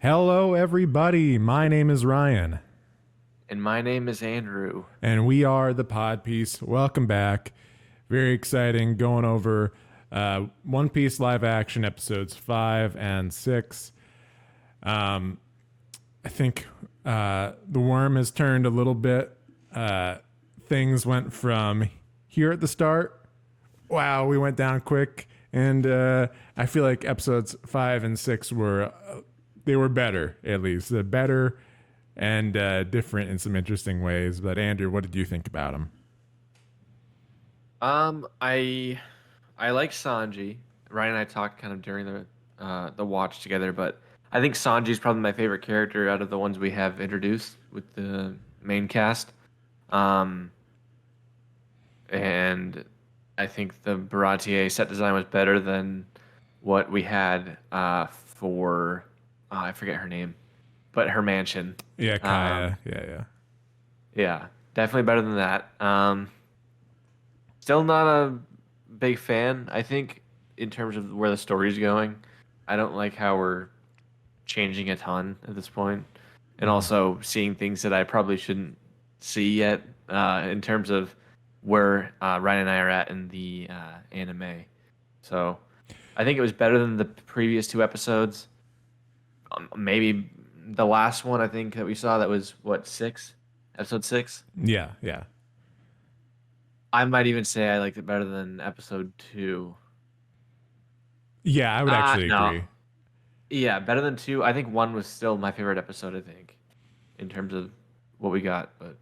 Hello, everybody. My name is Ryan, And my name is Andrew. and we are the Pod Piece. Welcome back. Very exciting going over One Piece live action episodes 5 and 6. I think the worm has turned a little bit. Things went from here at the start. Wow, we went down quick. And I feel like episodes 5 and 6 were they were better, at least. They're better and different in some interesting ways. But Andrew, what did you think about them? I like Sanji. Ryan and I talked kind of during the watch together, but I think Sanji is probably my favorite character out of the ones we have introduced with the main cast. Um, and I think the Baratier set design was better than what we had for I forget her name, but her mansion. Yeah, Um, Kaya. Yeah. yeah, definitely better than that. Still not a big fan. I think in terms of where the story's going, I don't like how we're changing a ton at this point, and Mm. also seeing things that I probably shouldn't see yet in terms of where Ryan and I are at in the anime. So I think it was better than the previous two episodes. Maybe the last one I think that we saw that was what six, episode six. Yeah. I might even say I liked it better than episode two. Yeah, I would actually No. agree. Yeah, better than two. I think one was still my favorite episode, I think, in terms of what we got. But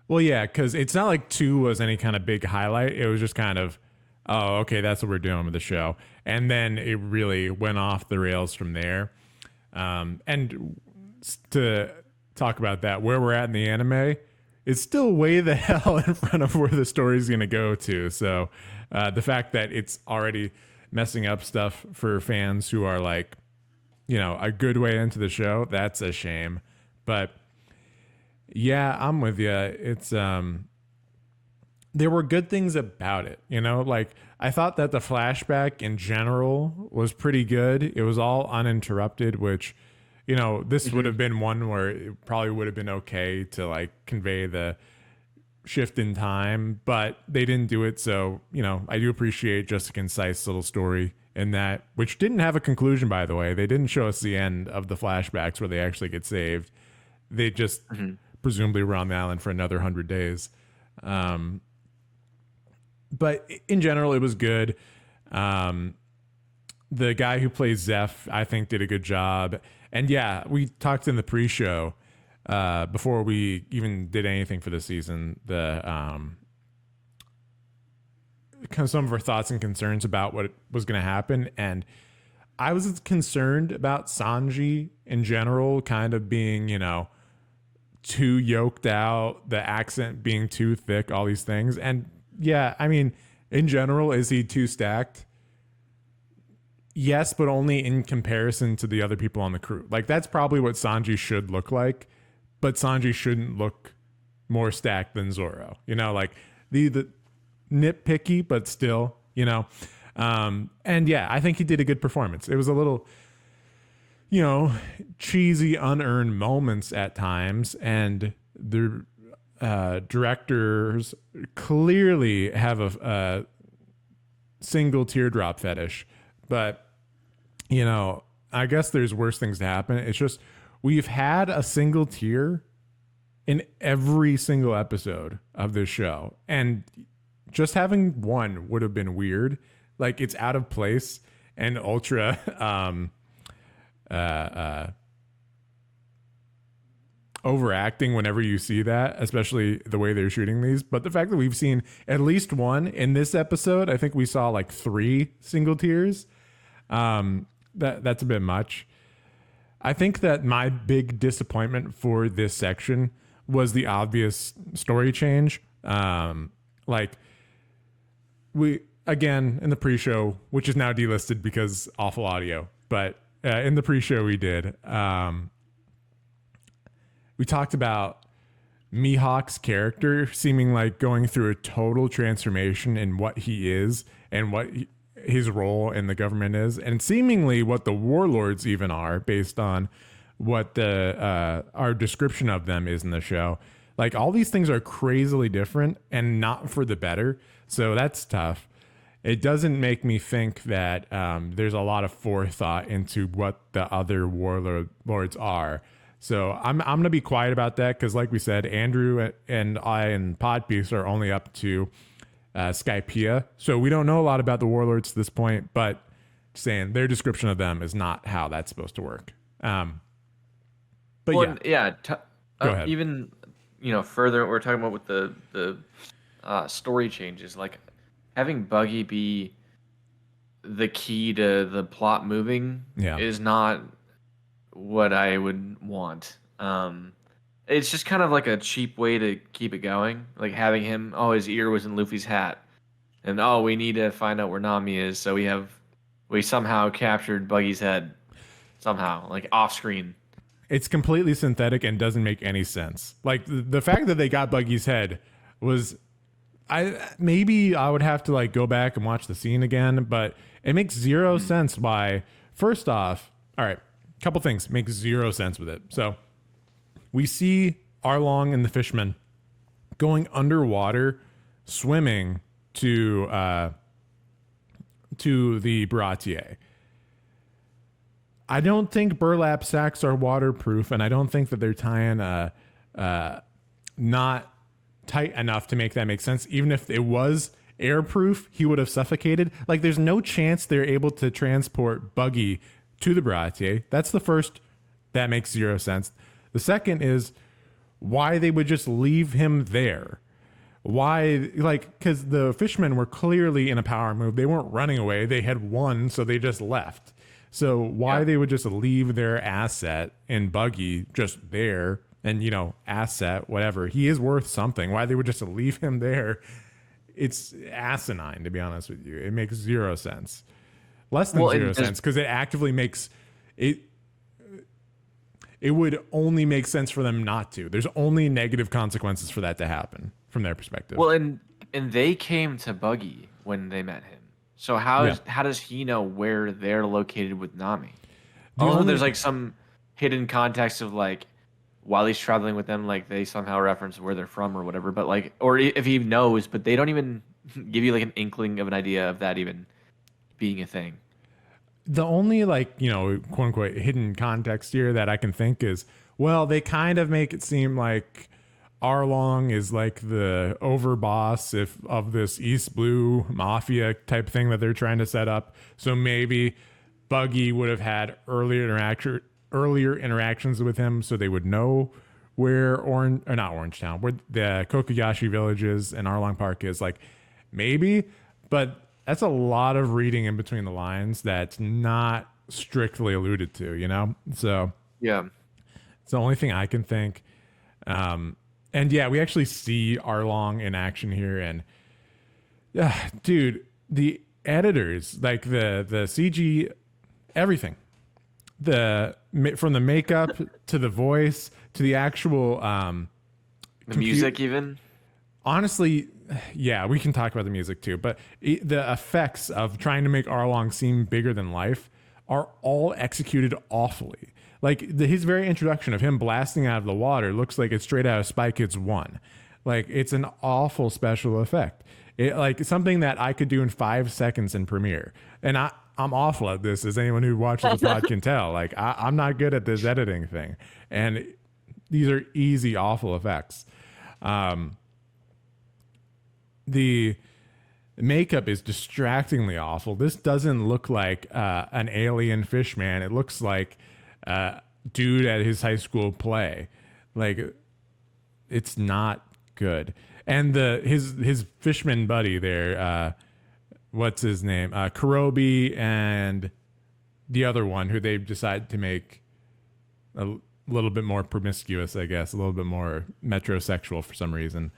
Well, yeah, because it's not like 2 was any kind of big highlight. It was just kind of, oh, okay, that's what we're doing with the show. And then it really went off the rails from there. And to talk about that, where we're at in the anime, it's still way the hell in front of where the story's going to go to. So the fact that it's already messing up stuff for fans who are like, a good way into the show, that's a shame. But yeah, I'm with you. It's there were good things about it, like I thought that the flashback in general was pretty good. It was all uninterrupted, which this would Mhm. have been one where it probably would have been okay to like convey the shift in time, but they didn't do it. So, I do appreciate just a concise little story in that, which didn't have a conclusion, by the way. They didn't show us the end of the flashbacks where they actually get saved. They just Mhm. presumably were on the island for another 100 days. Um, but in general, it was good. Um, the guy who plays Zeph, I think, did a good job. And yeah, we talked in the pre-show before we even did anything for the season. The kind of some of our thoughts and concerns about what was going to happen, and I was concerned about Sanji in general, kind of being too yoked out, the accent being too thick, all these things. And yeah, I mean, in general, is he too stacked? Yes, but only in comparison to the other people on the crew. Like that's probably what Sanji should look like, but Sanji shouldn't look more stacked than Zoro. Like the nitpicky, but still, and yeah, I think he did a good performance. It was a little, cheesy, unearned moments at times, and the directors clearly have a single teardrop fetish, but I guess there's worse things to happen. It's just we've had a single tear in every single episode of this show, and just having one would have been weird. Like it's out of place and ultra uh, uh, overacting whenever you see that, especially the way they're shooting these. But the fact that we've seen at least one in this episode, I think we saw like 3 single tears. That's a bit much. I think that my big disappointment for this section was the obvious story change. Like we again in the pre-show, which is now delisted because awful audio, but in the pre-show we did. We talked about Mihawk's character seeming like going through a total transformation in what he is and what his role in the government is, and seemingly what the warlords even are, based on what the our description of them is in the show. Like all these things are crazily different and not for the better. So that's tough. It doesn't make me think that there's a lot of forethought into what the other warlords are. So I'm gonna be quiet about that because, like we said, Andrew and I and Podpiece are only up to Skypiea, so we don't know a lot about the warlords at this point. But saying their description of them is not how that's supposed to work. But Well, yeah, go ahead. even further, we're talking about with the story changes, like having Buggy be the key to the plot moving Yeah. is not what I would want. It's just kind of like a cheap way to keep it going, like having him. Oh, his ear was in Luffy's hat, and oh, we need to find out where Nami is. So we somehow captured Buggy's head, somehow, like off screen. It's completely synthetic and doesn't make any sense. Like the fact that they got Buggy's head was, maybe I would have to like go back and watch the scene again, but it makes zero sense why. First off, all right, couple things make zero sense with it. So we see Arlong and the fisherman going underwater, swimming to the Baratier. I don't think burlap sacks are waterproof, and I don't think that they're tying not tight enough to make that make sense. Even if it was airproof, he would have suffocated. Like, there's no chance they're able to transport Buggy to the Baratier. That's the first. That makes zero sense. The second is why they would just leave him there. Why, like, because the fishermen were clearly in a power move. They weren't running away. They had won, so they just left. So why they would just leave their asset in Buggy just there, and asset, whatever, he is worth something. Why they would just leave him there? It's asinine, to be honest with you. It makes zero sense. Less than zero sense, because it actively makes it. It would only make sense for them not to. There's only negative consequences for that to happen from their perspective. Well, and they came to Buggy when they met him. So how does he know where they're located with Nami? There's like some hidden context of like while he's traveling with them, like they somehow reference where they're from or whatever. But like, or if he knows, but they don't even give you like an inkling of an idea of that even being a thing. The only quote unquote hidden context here that I can think is, well, they kind of make it seem like Arlong is like the overboss of this East Blue mafia type thing that they're trying to set up. So maybe Buggy would have had earlier interactions with him, so they would know where not Orangetown, where the Kokoyashi village is and Arlong Park is. Like, maybe, but that's a lot of reading in between the lines that's not strictly alluded to, So yeah, it's the only thing I can think. And yeah, we actually see Arlong in action here, and dude, the editors, like the CG, everything, from the makeup to the voice to the actual the music even. Honestly, yeah, we can talk about the music too, but the effects of trying to make Arlong seem bigger than life are all executed awfully. Like his very introduction of him blasting out of the water looks like it's straight out of Spy Kids 1. Like, it's an awful special effect. Like something that I could do in 5 seconds in Premiere. And I'm awful at this, as anyone who watches the pod can tell. Like, I'm not good at this editing thing. And these are easy, awful effects. The makeup is distractingly awful. This doesn't look like an alien fish man. It looks like dude at his high school play. Like, it's not good. And his fishman buddy there, what's his name? Kurobi, and the other one who they've decided to make a little bit more promiscuous, I guess, a little bit more metrosexual for some reason.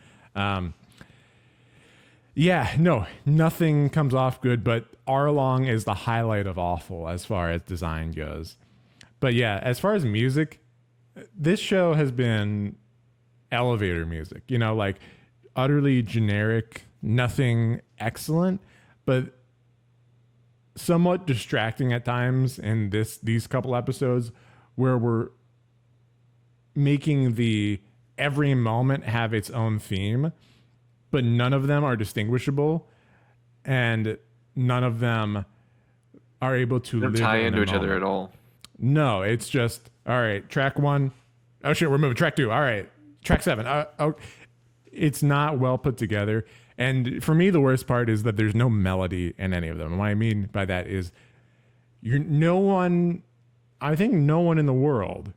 Yeah, no, nothing comes off good, but Arlong is the highlight of awful as far as design goes. But yeah, as far as music, this show has been elevator music, like utterly generic, nothing excellent, but somewhat distracting at times in these couple episodes where we're making the every moment have its own theme, but none of them are distinguishable and none of them are able to They don't live tie in into the each other moment. at all. No, it's just all right. Track 1. Oh shit, we're moving. Track 2. All right. Track 7. It's not well put together. And for me, the worst part is that there's no melody in any of them. And what I mean by that is I think no one in the world,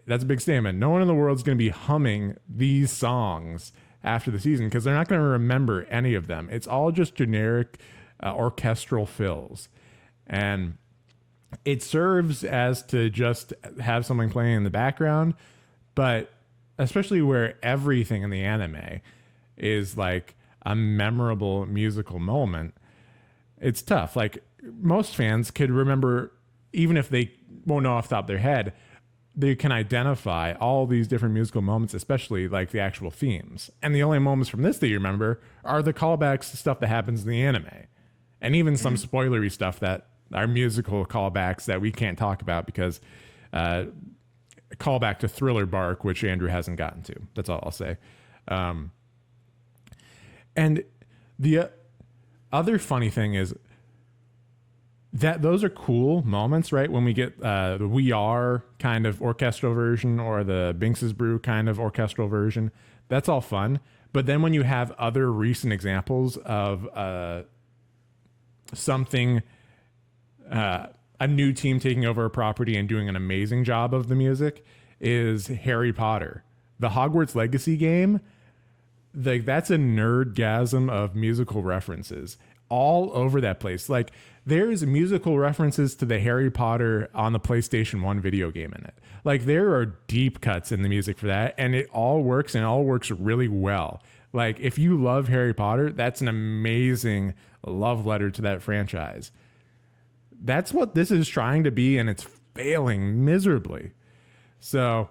that's a big statement. No one in the world is going to be humming these songs after the season because they're not going to remember any of them. It's all just generic orchestral fills. And it serves as to just have something playing in the background, but especially where everything in the anime is like a memorable musical moment, it's tough. Like most fans could remember, even if they won't know off the top of their head, they can identify all these different musical moments, especially like the actual themes. And the only moments from this that you remember are the callbacks to stuff that happens in the anime. And even some spoilery stuff that are musical callbacks that we can't talk about because callback to Thriller Bark, which Andrew hasn't gotten to. That's all I'll say. And the other funny thing is that those are cool moments, right? When we get the We Are kind of orchestral version or the Binks's Brew kind of orchestral version, that's all fun. But then when you have other recent examples of something, a new team taking over a property and doing an amazing job of the music, is Harry Potter. The Hogwarts Legacy game, like that's a nerdgasm of musical references all over that place. Like there's musical references to the Harry Potter on the PlayStation 1 video game in it. Like there are deep cuts in the music for that, and it all works and it all works really well. Like if you love Harry Potter, that's an amazing love letter to that franchise. That's what this is trying to be, and it's failing miserably. So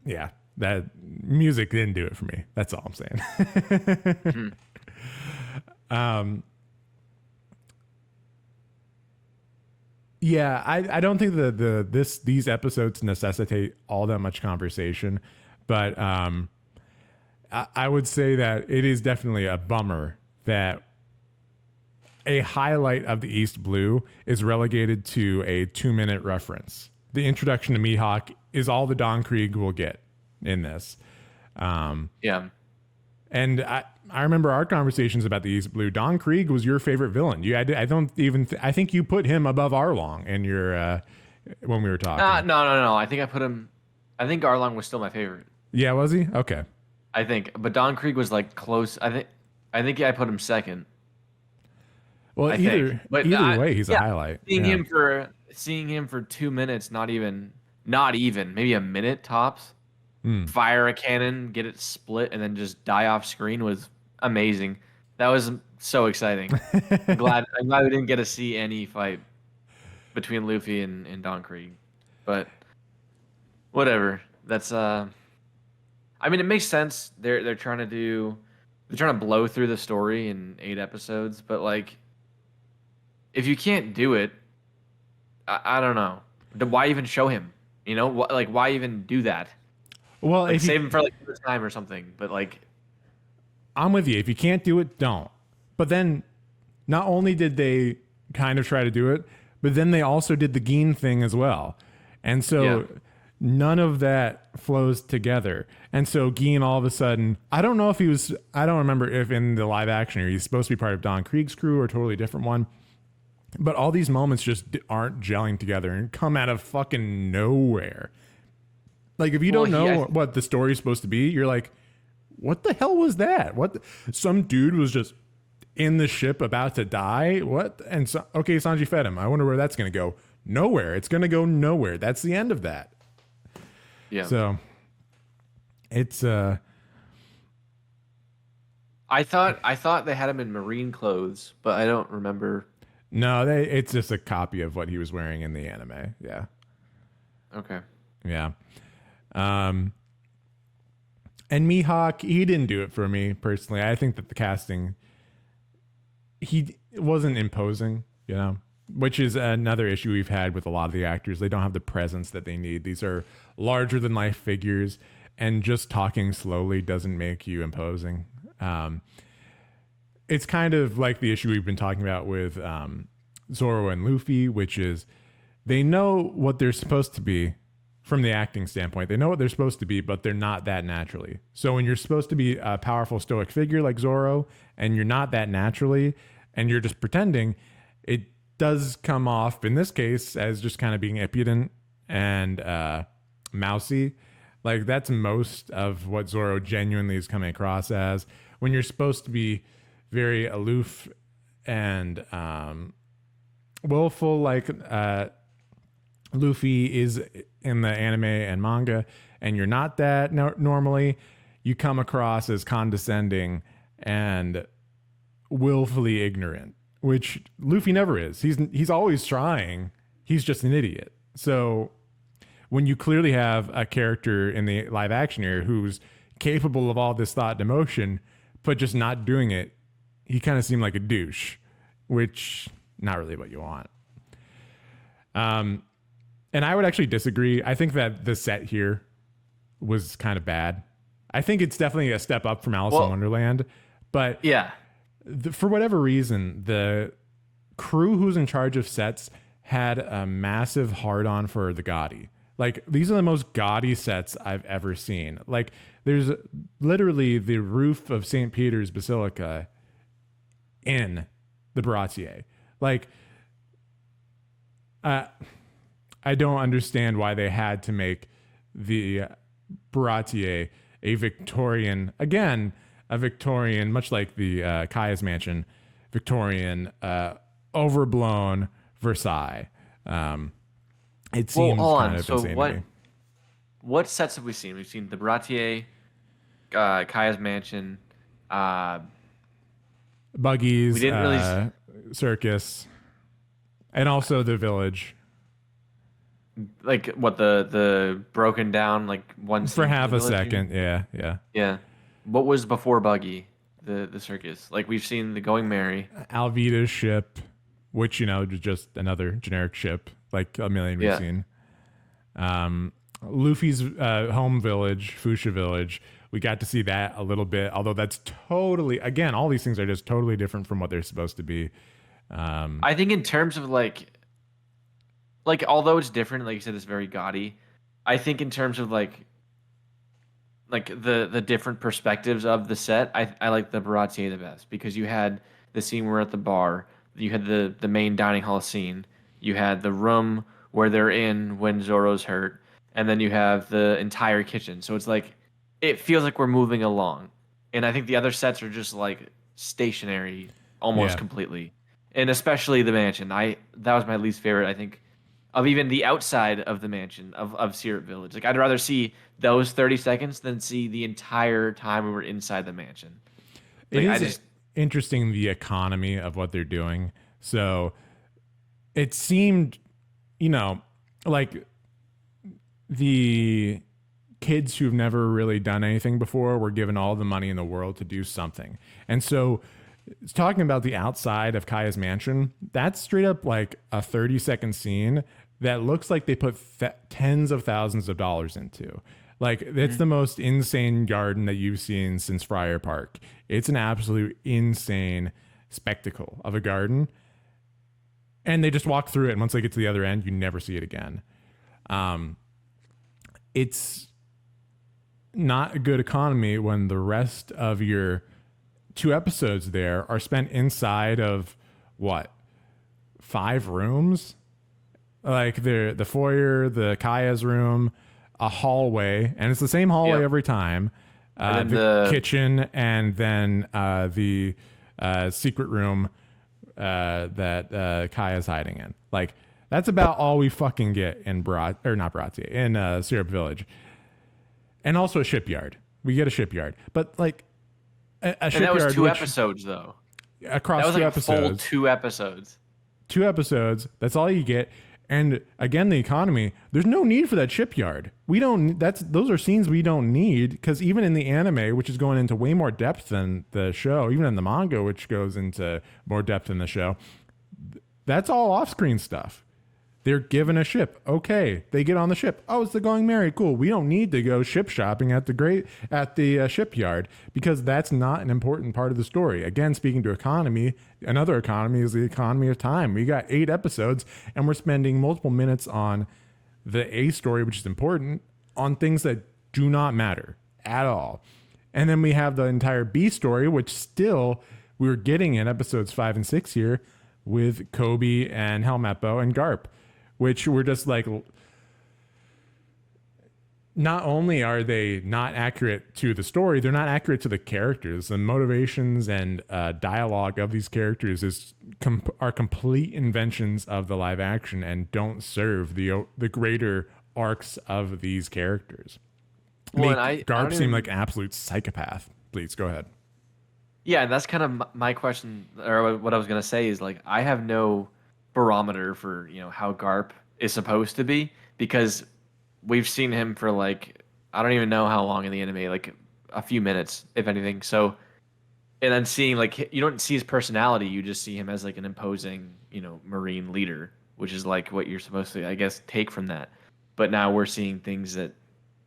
yeah, that music didn't do it for me. That's all I'm saying. Yeah, I don't think that these episodes necessitate all that much conversation, but I would say that it is definitely a bummer that a highlight of the East Blue is relegated to a 2-minute reference. The introduction to Mihawk is all the Don Krieg will get in this. Yeah. And I remember our conversations about the East Blue. Don Krieg was your favorite villain. I think you put him above Arlong in your when we were talking. No. I think Arlong was still my favorite. Yeah, was he? Okay. I think, but Don Krieg was like close. I think I put him second. Well, either way, he's a highlight. Seeing him for 2 minutes, not even maybe a minute tops. Fire a cannon, get it split, and then just die off screen was amazing. That was so exciting. I'm glad we didn't get to see any fight between Luffy and Don Krieg. But whatever. That's I mean, it makes sense. They're trying to blow through the story in 8 episodes, but like if you can't do it, I don't know. Why even show him? You know, why even do that? Well, like save him for like the time or something. But like, I'm with you. If you can't do it, don't. But then, not only did they kind of try to do it, but then they also did the Geen thing as well, and so none of that flows together. And so Geen all of a sudden, I don't remember if in the live action he's supposed to be part of Don Krieg's crew or a totally different one. But all these moments just aren't gelling together and come out of fucking nowhere. Like, if you don't know what the story's supposed to be, you're like, what the hell was that? Some dude was just in the ship about to die? What? And Sanji fed him. I wonder where that's going to go. Nowhere. It's going to go nowhere. That's the end of that. Yeah. So, it's... I thought they had him in marine clothes, but I don't remember... No, it's just a copy of what he was wearing in the anime. Yeah. Okay. Yeah. And Mihawk, he didn't do it for me personally. I think that the casting he wasn't imposing, you know, which is another issue we've had with a lot of the actors. They don't have the presence that they need. These are larger than life figures, and just talking slowly doesn't make you imposing. It's kind of like the issue we've been talking about with Zoro and Luffy, which is they know what they're supposed to be from the acting standpoint. They know what they're supposed to be, but they're not that naturally. So when you're supposed to be a powerful stoic figure like Zoro and you're not that naturally and you're just pretending, it does come off in this case as just kind of being impudent and mousy. Like that's most of what Zoro genuinely is coming across as when you're supposed to be very aloof and willful, like Luffy is in the anime and manga, and you're not that normally. You come across as condescending and willfully ignorant, which Luffy never is. He's always trying. He's just an idiot. So when you clearly have a character in the live action here who's capable of all this thought and emotion, but just not doing it, he kind of seemed like a douche, which not really what you want. And I would actually disagree. I think that the set here was kind of bad. I think it's definitely a step up from Alice in Wonderland, but Yeah. for whatever reason, the crew who's in charge of sets had a massive hard-on for the gaudy. Like, these are the most gaudy sets I've ever seen. Like, there's literally the roof of St. Peter's Basilica in the Baratier. Like, I don't understand why they had to make the Baratier a Victorian, again, a Victorian, much like the Kaya's mansion, Victorian, overblown Versailles. It seems kind of insane to me. What sets have we seen? We've seen the Baratier, Kaya's mansion, Buggies, we didn't really circus, and also the village. like what the broken down like one For scene half from a the village, second, yeah. Yeah. What was before Buggy, the circus? Like we've seen the Going Merry. Alvida's ship, which, you know, just another generic ship, like a million we've seen. Luffy's home village, Fuchsia Village. We got to see that a little bit, although that's totally, again, all these things are just totally different from what they're supposed to be. I think in terms of like although it's different, like you said, it's very gaudy. I think in terms of like the different perspectives of the set, I like the Baratier the best because you had the scene where we're at the bar, you had the main dining hall scene, you had the room where they're in when Zoro's hurt, and then you have the entire kitchen. So it's like it feels like we're moving along. And I think the other sets are just like stationary almost completely. And especially the mansion. That was my least favorite, I think, of even the outside of the mansion of Syrup Village. Like I'd rather see those 30 seconds than see the entire time we were inside the mansion. Like, it is interesting, the economy of what they're doing. So it seemed, you know, like the kids who've never really done anything before were given all the money in the world to do something. And so talking about the outside of Kaya's mansion, that's straight up like a 30-second scene that looks like they put tens of thousands of dollars into. Like, it's the most insane garden that you've seen since Friar Park. It's an absolute insane spectacle of a garden. And they just walk through it, and once they get to the other end, you never see it again. It's not a good economy when the rest of your 2 episodes there are spent inside of what, 5 rooms? Like the foyer, the Kaya's room, a hallway, and it's the same hallway every time. The kitchen, and then the secret room that Kaya's hiding in. Like, that's about all we fucking get in in Syrup Village. And also a shipyard. We get a shipyard, but like a shipyard. And that was 2 episodes though. Across that was 2 like episodes. A full 2 episodes. 2 episodes. That's all you get. And again, the economy, there's no need for that shipyard. Those are scenes we don't need, because even in the anime, which is going into way more depth than the show, even in the manga, which goes into more depth than the show, that's all off-screen stuff. They're given a ship. Okay, they get on the ship. Oh, it's the Going Merry. Cool. We don't need to go ship shopping at the shipyard, because that's not an important part of the story. Again, speaking to economy, another economy is the economy of time. We got 8 episodes, and we're spending multiple minutes on the A story, which is important, on things that do not matter at all. And then we have the entire B story, which still we're getting in episodes 5 and 6 here with Kobe and Helmeppo and Garp, which were just like, not only are they not accurate to the story, they're not accurate to the characters. The motivations and dialogue of these characters are complete inventions of the live action and don't serve the greater arcs of these characters. Well, Make Garp seem like an absolute psychopath. Please go ahead. Yeah, and that's kind of my question, or what I was gonna say is, like, I have no barometer for, how Garp is supposed to be, because we've seen him for, like, I don't even know how long in the anime, like a few minutes, if anything. So, and then seeing, like, you don't see his personality, you just see him as like an imposing, Marine leader, which is like what you're supposed to, I guess, take from that. But now we're seeing things that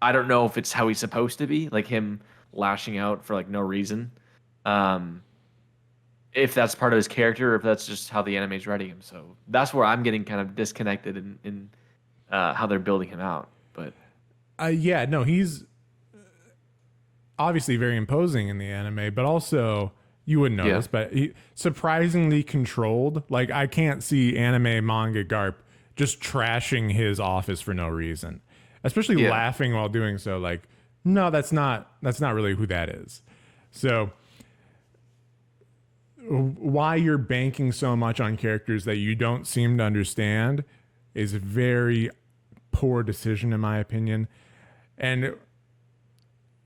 I don't know if it's how he's supposed to be, like him lashing out for like no reason. If that's part of his character, or if that's just how the anime's writing him. So that's where I'm getting kind of disconnected in how they're building him out. But yeah, no, he's obviously very imposing in the anime, but also you wouldn't notice, but he surprisingly controlled. Like, I can't see anime manga Garp just trashing his office for no reason, especially laughing while doing so. Like, no, that's not really who that is. So why you're banking so much on characters that you don't seem to understand is a very poor decision, in my opinion. And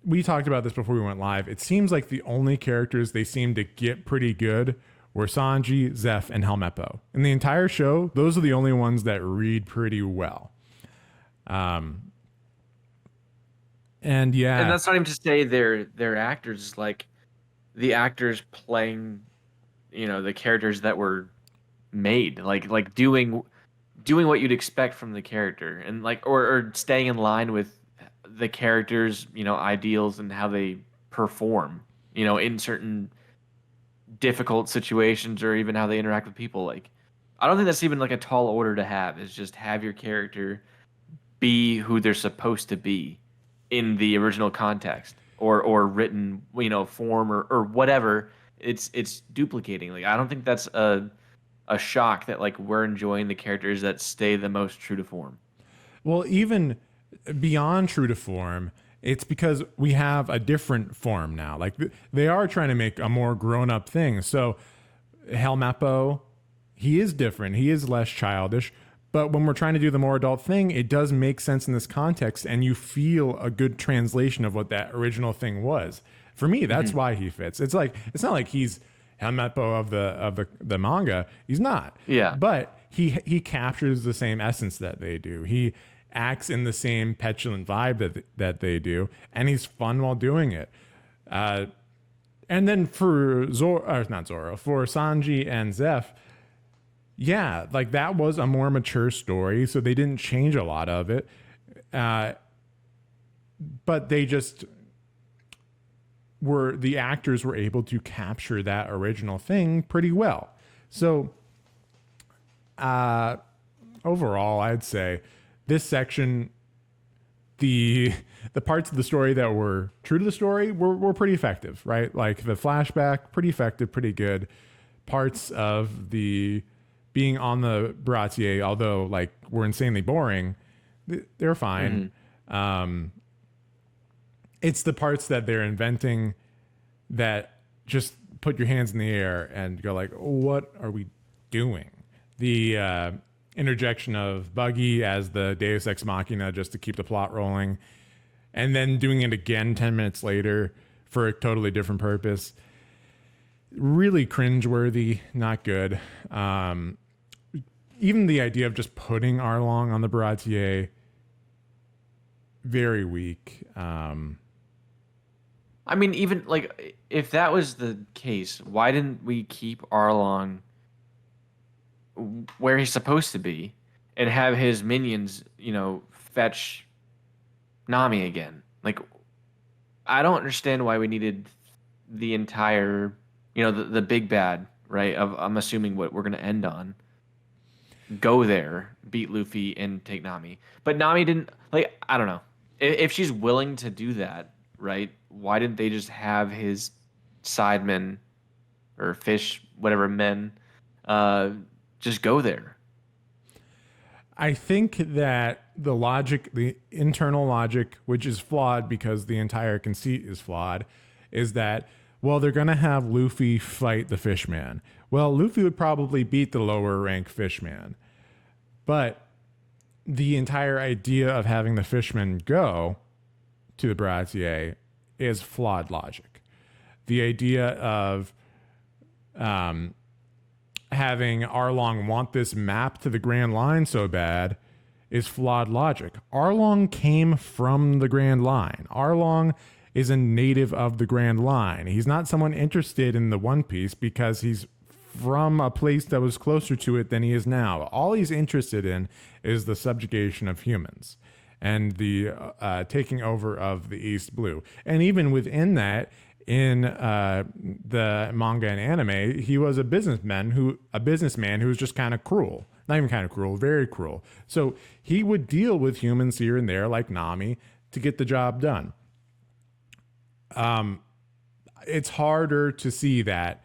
we talked about this before we went live. It seems like the only characters they seemed to get pretty good were Sanji, Zeph, and Helmeppo. In the entire show, those are the only ones that read pretty well. And yeah, and that's not even to say they're actors, like the actors playing, the characters that were made, like doing what you'd expect from the character, and like or staying in line with the characters, ideals and how they perform, in certain difficult situations, or even how they interact with people. Like, I don't think that's even like a tall order to have. Is just have your character be who they're supposed to be in the original context, or written, form, or whatever. It's duplicating. Like, I don't think that's a shock that, like, we're enjoying the characters that stay the most true to form. Well, even beyond true to form, it's because we have a different form now. Like, they are trying to make a more grown-up thing. So Helmeppo, he is different. He is less childish. But when we're trying to do the more adult thing, it does make sense in this context, and you feel a good translation of what that original thing was. For me, that's why he fits. It's like, it's not like he's Helmeppo of the manga. He's not. Yeah. But he captures the same essence that they do. He acts in the same petulant vibe that they do, and he's fun while doing it. And then for for Sanji and Zeph, yeah, like, that was a more mature story, so they didn't change a lot of it. But they just the actors were able to capture that original thing pretty well. So overall, I'd say this section, the parts of the story that were true to the story were pretty effective, right? Like, the flashback, pretty effective, pretty good. Parts of the being on the Baratier, although, like, were insanely boring, they're fine. It's the parts that they're inventing that just put your hands in the air and go like, what are we doing? The interjection of Buggy as the Deus Ex Machina just to keep the plot rolling, and then doing it again 10 minutes later for a totally different purpose. Really cringeworthy, not good. even the idea of just putting Arlong on the Baratier, very weak. I mean, even like if that was the case, why didn't we keep Arlong where he's supposed to be and have his minions, fetch Nami again? Like, I don't understand why we needed the entire, the big bad, right? I'm assuming what we're gonna end on. Go there, beat Luffy, and take Nami. But Nami didn't, like, I don't know. If she's willing to do that, right? Why didn't they just have his sidemen or fish, whatever men, just go there? I think that the logic, the internal logic, which is flawed because the entire conceit is flawed, is that, well, they're going to have Luffy fight the Fishman. Well, Luffy would probably beat the lower rank Fishman. But the entire idea of having the Fishman go to the Baratier is flawed logic. The idea of having Arlong want this map to the Grand Line so bad is flawed logic. Arlong came from the Grand Line. Arlong is a native of the Grand Line. He's not someone interested in the One Piece because he's from a place that was closer to it than he is now. All he's interested in is the subjugation of humans and the taking over of the East Blue. And even within that, in the manga and anime, he was a businessman who was just kind of cruel. Not even kind of cruel, very cruel. So he would deal with humans here and there, like Nami, to get the job done. It's harder to see that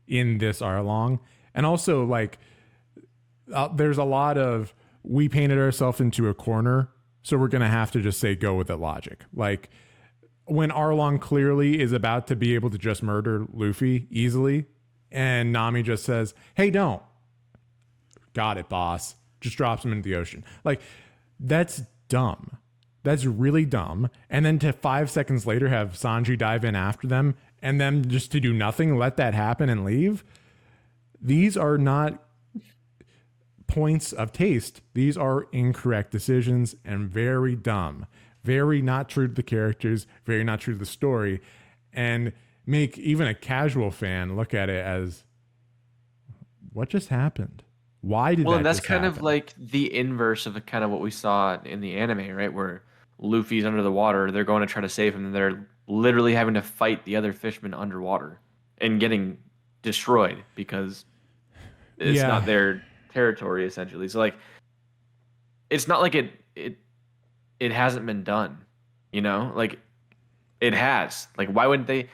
in this Arlong. And also, like, there's a lot of, we painted ourselves into a corner, so we're going to have to just say go with it logic. Like, when Arlong clearly is about to be able to just murder Luffy easily, and Nami just says, hey, don't. Got it, boss. Just drops him into the ocean. Like, that's dumb. That's really dumb. And then to 5 seconds later have Sanji dive in after them, and then just to do nothing, let that happen and leave. These are not points of taste. These are incorrect decisions and very dumb. Very not true to the characters, very not true to the story, and make even a casual fan look at it as, what just happened? Why did that and that's just kind happen? of like the inverse of kind of what we saw in the anime, right? Where Luffy's under the water, they're going to try to save him, and they're literally having to fight the other fishermen underwater and getting destroyed because it's not their territory, essentially. So, like, it's not like it hasn't been done, like, it has. Like, why wouldn't they,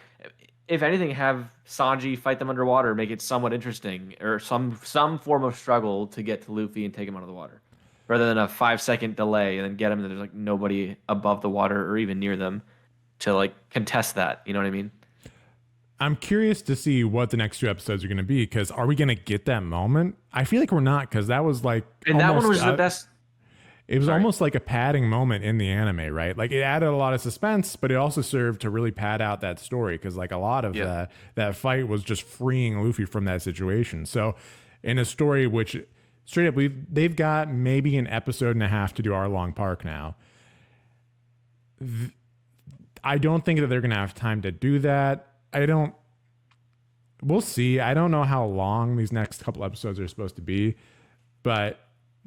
if anything, have Sanji fight them underwater, make it somewhat interesting, or some form of struggle to get to Luffy and take him out of the water, rather than a 5 second delay and then get him and there's like nobody above the water or even near them to like contest that. You know what I mean? I'm curious to see what the next 2 episodes are going to be, because are we going to get that moment? I feel like we're not, because that was like, and that one was the best. It was almost like a padding moment in the anime, right? Like, it added a lot of suspense, but it also served to really pad out that story, because like a lot of that fight was just freeing Luffy from that situation. So in a story which straight up, they've got maybe an episode and a half to do Arlong Park now. I don't think that they're going to have time to do that. We'll see. I don't know how long these next couple episodes are supposed to be, but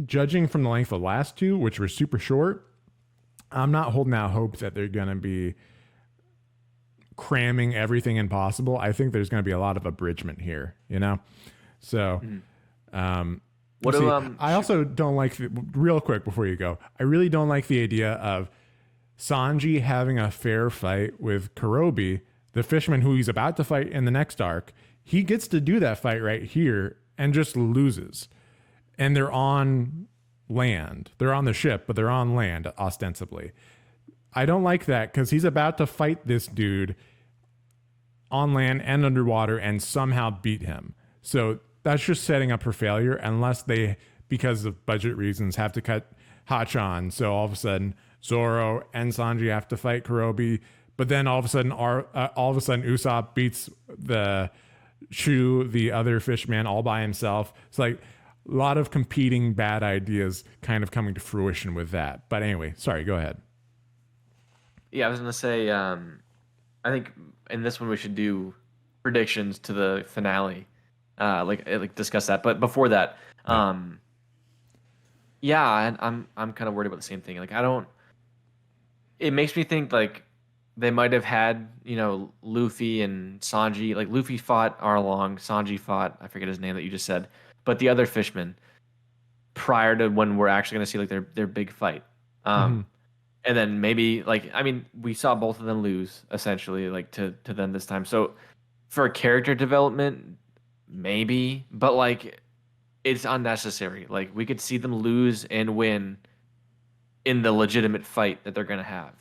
judging from the length of the last 2, which were super short, I'm not holding out hope that they're going to be cramming everything in possible. I think there's going to be a lot of abridgment here, So, I also don't like, real quick before you go, I really don't like the idea of Sanji having a fair fight with Kurobi, the fisherman who he's about to fight in the next arc. He gets to do that fight right here and just loses. And they're on land. They're on the ship, but they're on land, ostensibly. I don't like that, because he's about to fight this dude on land and underwater and somehow beat him. So that's just setting up for failure, unless they, because of budget reasons, have to cut Hachan. So all of a sudden, Zoro and Sanji have to fight Kurobi, but then all of a sudden Usopp beats the Shu, the other fishman, all by himself. It's like, lot of competing bad ideas kind of coming to fruition with that. But anyway, sorry, go ahead. Yeah, I was gonna say, I think in this one we should do predictions to the finale, like discuss that. But before that, Yeah. yeah, and I'm kind of worried about the same thing. Like I don't. It makes me think like they might have had Luffy and Sanji. Like Luffy fought Arlong, Sanji fought I forget his name that you just said, but the other fishmen prior to when we're actually gonna see like their big fight. Mhm. Um, and then maybe like I mean we saw both of them lose essentially like to them this time. So for character development, maybe, but like it's unnecessary. Like we could see them lose and win in the legitimate fight that they're gonna have.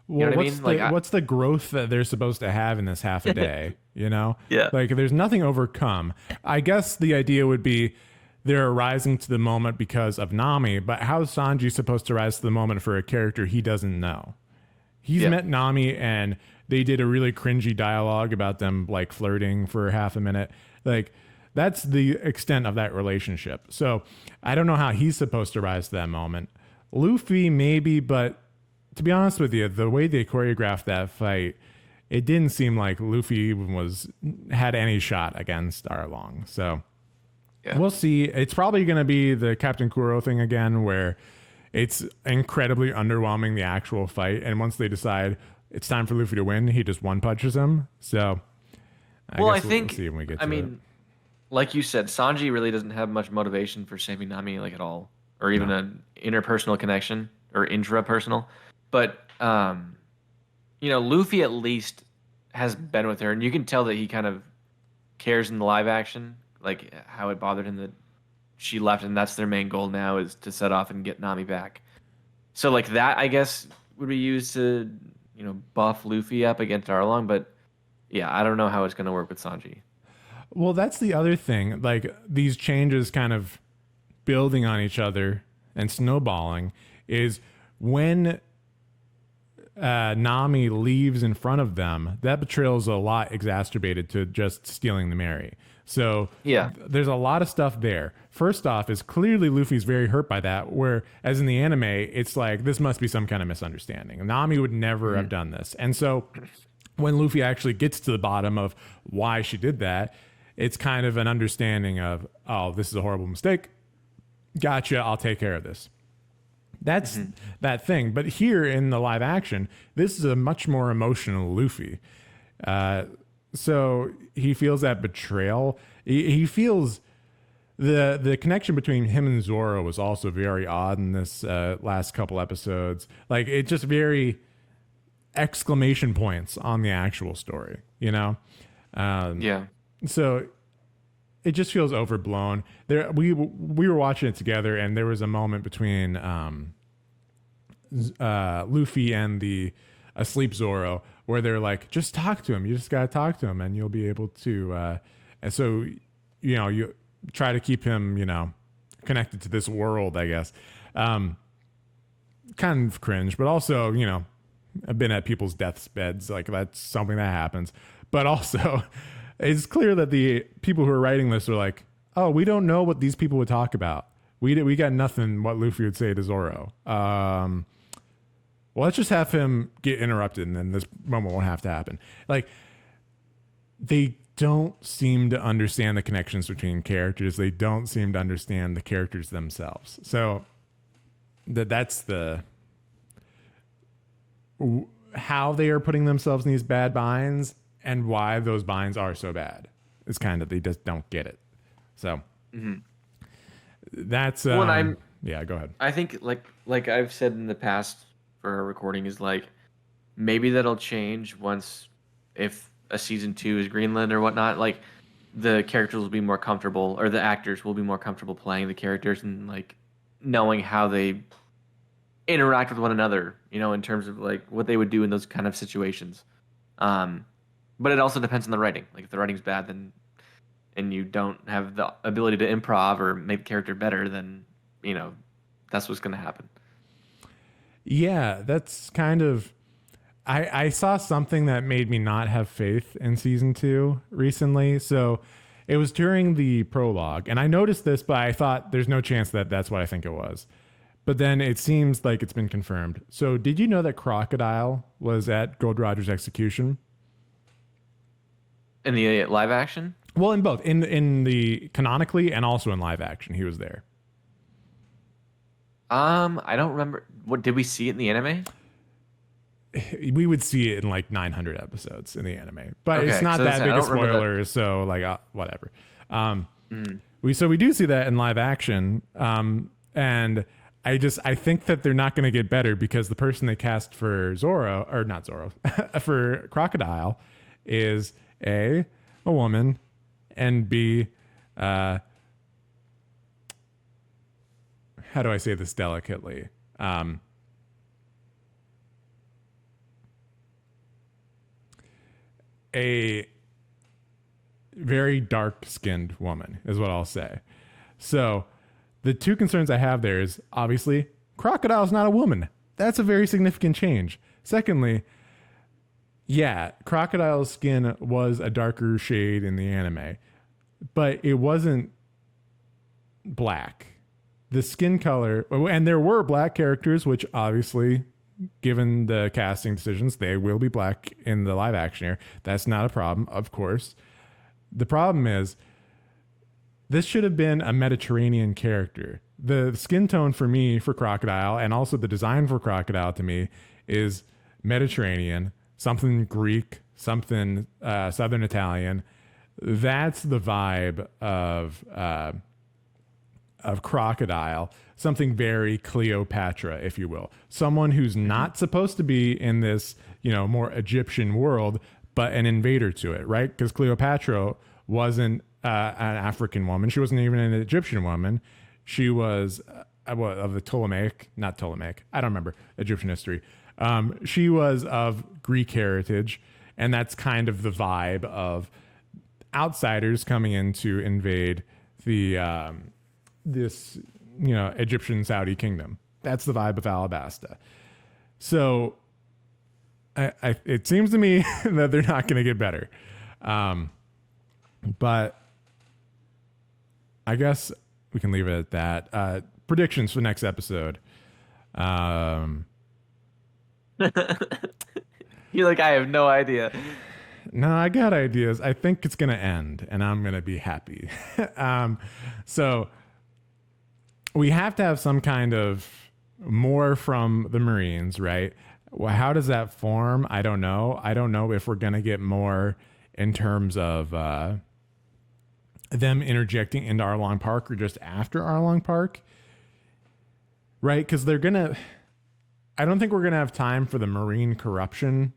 You Well, know what I mean? Like what's the growth that they're supposed to have in this half a day? You know, yeah, like there's nothing overcome. I guess the idea would be they're rising to the moment because of Nami, but how is Sanji supposed to rise to the moment for a character he doesn't know? He's yeah, met Nami and they did a really cringy dialogue about them like flirting for half a minute. Like that's the extent of that relationship. So I don't know how he's supposed to rise to that moment. Luffy maybe, but to be honest with you, the way they choreographed that fight, it didn't seem like Luffy had any shot against Arlong. So yeah. we'll see. It's probably going to be the Captain Kuro thing again, where it's incredibly underwhelming the actual fight, and once they decide it's time for Luffy to win, he just one punches him. So I Well, I guess we'll think see when we get I to it. mean, like you said, Sanji really doesn't have much motivation for saving Nami like at all, or even No. an interpersonal connection or intrapersonal. But Luffy at least has been with her, and you can tell that he kind of cares in the live action, like how it bothered him that she left, and that's their main goal now is to set off and get Nami back. So like that, I guess, would be used to buff Luffy up against Arlong, but yeah, I don't know how it's gonna work with Sanji. Well, that's the other thing. Like these changes kind of building on each other and snowballing is when Nami leaves in front of them, that betrayal is a lot exacerbated to just stealing the Mary. So Yeah. there's a lot of stuff there. First off, is clearly Luffy's very hurt by that. Where, as in the anime, it's like this must be some kind of misunderstanding. Nami would never have done this, and so when Luffy actually gets to the bottom of why she did that, it's kind of an understanding of, oh, this is a horrible mistake. Gotcha. I'll take care of this. That's that thing. But here in the live action, this is a much more emotional Luffy. So he feels that betrayal. He feels the connection between him and Zoro was also very odd in this last couple episodes. Like it just very exclamation points on the actual story, you know? Yeah. So it just feels overblown. There, we were watching it together, and there was a moment between Luffy and the asleep Zoro where they're like, "Just talk to him. You just gotta talk to him, and you'll be able to." And so, you try to keep him, connected to this world. I guess, kind of cringe, but also, I've been at people's deathbeds. Like that's something that happens, but also. It's clear that the people who are writing this are like, oh, we don't know what these people would talk about. We got nothing what Luffy would say to Zoro. Well, let's just have him get interrupted, and then this moment won't have to happen. Like, they don't seem to understand the connections between characters. They don't seem to understand the characters themselves. So that's the how they are putting themselves in these bad binds and why those binds are so bad. It's kind of they just don't get it. So that's Well, and yeah. Go ahead. I think like I've said in the past for a recording is like maybe that'll change once if a season 2 is greenlit or whatnot. Like the characters will be more comfortable, or the actors will be more comfortable playing the characters and like knowing how they interact with one another. In terms of like what they would do in those kind of situations. But it also depends on the writing. Like if the writing's bad, then and you don't have the ability to improv or make the character better, then that's what's going to happen. Yeah, that's kind of. I saw something that made me not have faith in season 2 recently. So It was during the prologue, and I noticed this, but I thought there's no chance that that's what I think it was. But then it seems like it's been confirmed. So, did you know that Crocodile was at Gold Roger's execution? In the live action. Well, in both, in the canonically and also in live action, he was there. I don't remember. What did we see it in the anime? We would see it in like 900 episodes in the anime, but Okay, it's not so that I big a don't remember that. spoiler. So like whatever. We do see that in live action, and I think that they're not going to get better because the person they cast for Zoro, or not Zoro, for Crocodile, is a woman, and B, how do I say this delicately? A very dark skinned woman is what I'll say. So the two concerns I have there is obviously Crocodile's not a woman. That's a very significant change. Secondly, yeah, Crocodile's skin was a darker shade in the anime, but it wasn't black. The skin color, and there were black characters, which obviously, given the casting decisions, they will be black in the live action here. That's not a problem, of course. The problem is this should have been a Mediterranean character. The skin tone for me for Crocodile, and also the design for Crocodile to me, is Mediterranean, something Greek, something Southern Italian. That's the vibe of Crocodile, something very Cleopatra, if you will. Someone who's not supposed to be in this, more Egyptian world, but an invader to it, right? Because Cleopatra wasn't an African woman. She wasn't even an Egyptian woman. She was of the not Ptolemaic. I don't remember Egyptian history. She was of Greek heritage, and that's kind of the vibe of outsiders coming in to invade the this Egyptian Saudi kingdom. That's the vibe of Alabasta. So it seems to me that they're not going to get better. But I guess we can leave it at that. Predictions for the next episode. You're like, I have no idea. No, I got ideas. I think it's going to end, and I'm going to be happy. So we have to have some kind of more from the Marines, right? Well, how does that form? I don't know. I don't know if we're going to get more in terms of them interjecting into Arlong Park or just after Arlong Park, right? Because I don't think we're going to have time for the Marine corruption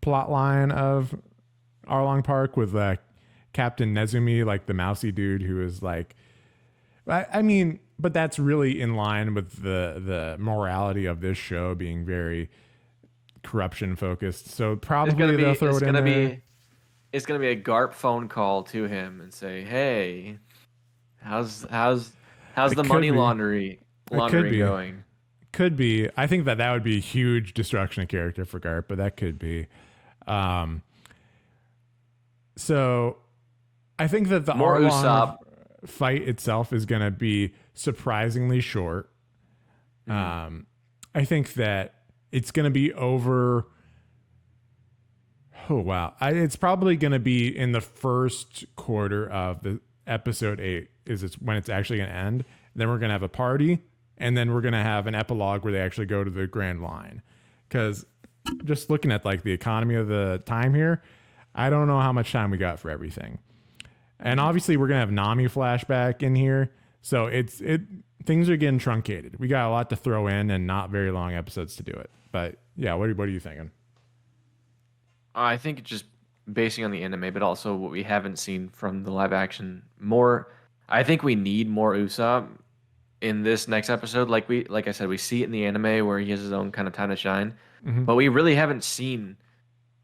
plot line of Arlong Park with Captain Nezumi, like the mousy dude who is like, I mean, but that's really in line with the morality of this show being very corruption focused. So probably they'll throw it in there. It's gonna be a GARP phone call to him and say, "Hey, how's the money laundering going?" Could be. I think that would be a huge destruction of character for GARP, but that could be. So I think that the More Arlong Usopp fight itself is going to be surprisingly short. I think that it's going to be over. Oh, wow. It's probably going to be in the first quarter of the episode 8 is when it's actually going to end. Then we're going to have a party, and then we're going to have an epilogue where they actually go to the Grand Line. Because just looking at like the economy of the time here, I don't know how much time we got for everything. And obviously we're going to have Nami flashback in here. So things are getting truncated. We got a lot to throw in and not very long episodes to do it. But yeah, what are you thinking? I think just basing on the anime, but also what we haven't seen from the live action more. I think we need more Usopp in this next episode. Like I said, we see it in the anime where he has his own kind of time to shine, but we really haven't seen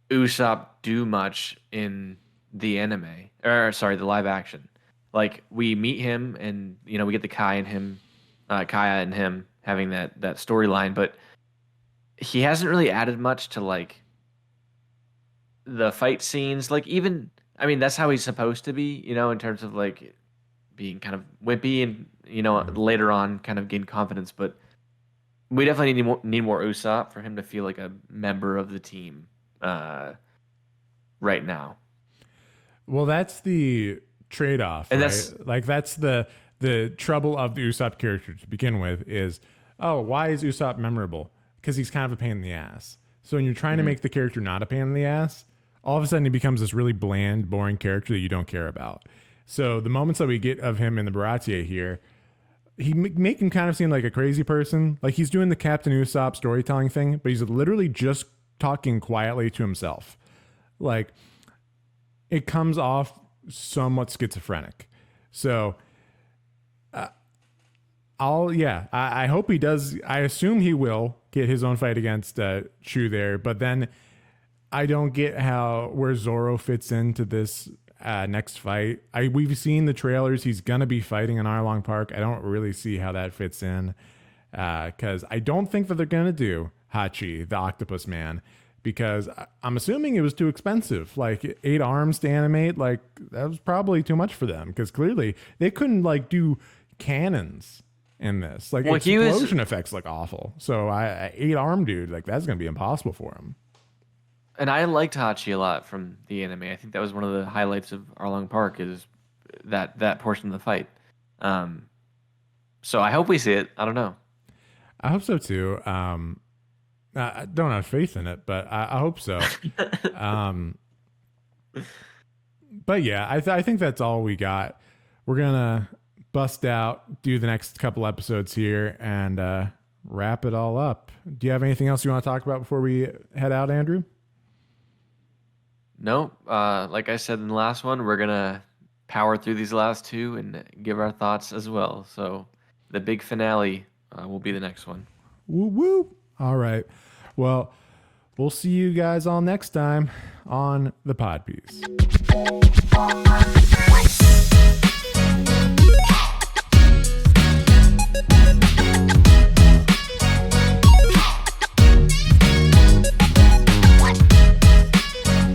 Usopp do much in the anime, or sorry, the live action. Like we meet him, and we get the Kaya and him having that storyline, but he hasn't really added much to like the fight scenes. Like even I mean, that's how he's supposed to be, in terms of like being kind of wimpy and later on kind of gain confidence. But we definitely need more Usopp for him to feel like a member of the team right now. Well, that's the trade-off, And right? Like that's the trouble of the Usopp character to begin with is, oh, why is Usopp memorable? Because he's kind of a pain in the ass. So when you're trying to make the character not a pain in the ass, all of a sudden he becomes this really bland, boring character that you don't care about. So the moments that we get of him in the Baratie here, he make him kind of seem like a crazy person. Like he's doing the Captain Usopp storytelling thing, but he's literally just talking quietly to himself. Like it comes off somewhat schizophrenic. So I hope he does. I assume he will get his own fight against Chu there, but then I don't get where Zoro fits into this next fight. We've seen the trailers. He's gonna be fighting in Arlong Park. I don't really see how that fits in because I don't think that they're gonna do Hachi, the Octopus Man, because I'm assuming it was too expensive. Like 8 arms to animate, like that was probably too much for them because clearly they couldn't like do cannons in this. Like explosion effects look awful. So 8 arm dude, like that's gonna be impossible for him. And I liked Hachi a lot from the anime. I think that was one of the highlights of Arlong Park is that portion of the fight. So I hope we see it. I don't know. I hope so too. I don't have faith in it, but I hope so. But yeah, I think that's all we got. We're gonna bust out, do the next couple episodes here, and wrap it all up. Do you have anything else you want to talk about before we head out, Andrew? No, like I said in the last one, we're gonna power through these last 2 and give our thoughts as well. So the big finale will be the next one. Woo woo! All right. Well, we'll see you guys all next time on the Pod Piece.